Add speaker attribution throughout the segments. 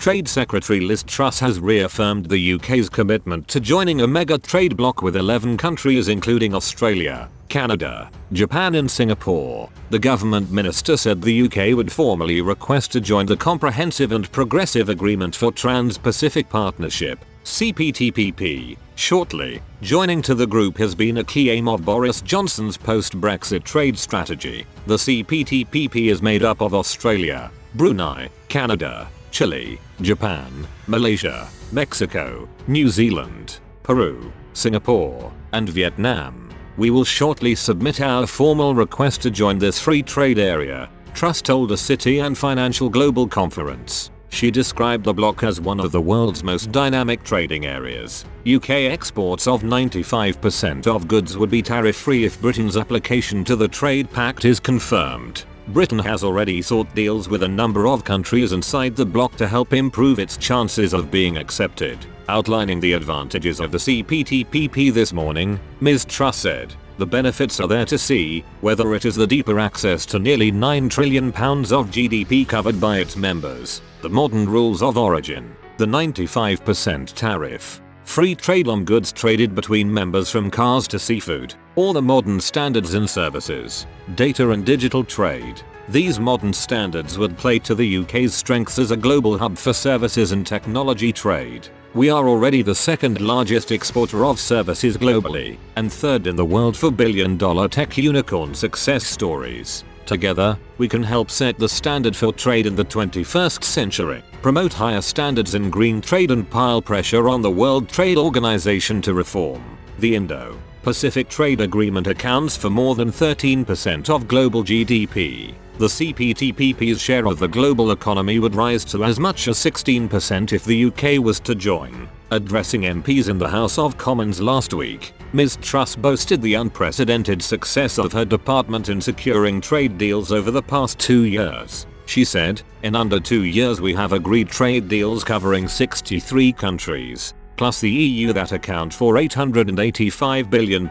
Speaker 1: Trade Secretary Liz Truss has reaffirmed the UK's commitment to joining a mega trade bloc with 11 countries including Australia, Canada, Japan and Singapore. The government minister said the UK would formally request to join the Comprehensive and Progressive Agreement for Trans-Pacific Partnership (CPTPP) shortly. Joining to the group has been a key aim of Boris Johnson's post-Brexit trade strategy. The CPTPP is made up of Australia, Brunei, Canada, Chile, Japan, Malaysia, Mexico, New Zealand, Peru, Singapore, and Vietnam. We will shortly submit our formal request to join this free trade area, Truss told a City and Financial Global Conference. She described the bloc as one of the world's most dynamic trading areas. UK exports of 95% of goods would be tariff-free if Britain's application to the trade pact is confirmed. Britain has already sought deals with a number of countries inside the bloc to help improve its chances of being accepted. Outlining the advantages of the CPTPP this morning, Ms. Truss said, "The benefits are there to see, whether it is the deeper access to nearly £9 trillion of GDP covered by its members, the modern rules of origin, the 95% tariff, free trade on goods traded between members from cars to seafood, or the modern standards in services, data and digital trade. These modern standards would play to the UK's strengths as a global hub for services and technology trade. We are already the second largest exporter of services globally, and third in the world for billion-dollar tech unicorn success stories. Together, we can help set the standard for trade in the 21st century, promote higher standards in green trade and pile pressure on the World Trade Organization to reform. The Indo-Pacific Trade Agreement accounts for more than 13% of global GDP. The CPTPP's share of the global economy would rise to as much as 16% if the UK was to join." Addressing MPs in the House of Commons last week, Ms. Truss boasted the unprecedented success of her department in securing trade deals over the past 2 years. She said, "In under 2 years we have agreed trade deals covering 63 countries, plus the EU that account for £885 billion.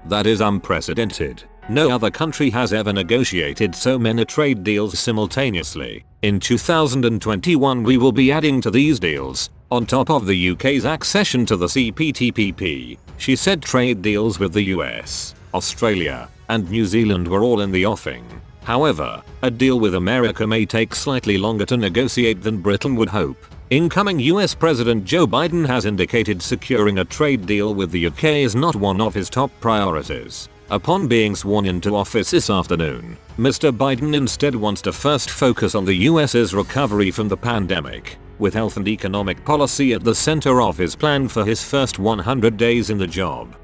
Speaker 1: That is unprecedented. No other country has ever negotiated so many trade deals simultaneously. In 2021 we will be adding to these deals, on top of the UK's accession to the CPTPP." She said trade deals with the US, Australia, and New Zealand were all in the offing. However, a deal with America may take slightly longer to negotiate than Britain would hope. Incoming US President Joe Biden has indicated securing a trade deal with the UK is not one of his top priorities. Upon being sworn into office this afternoon, Mr. Biden instead wants to first focus on the US's recovery from the pandemic, with health and economic policy at the center of his plan for his first 100 days in the job.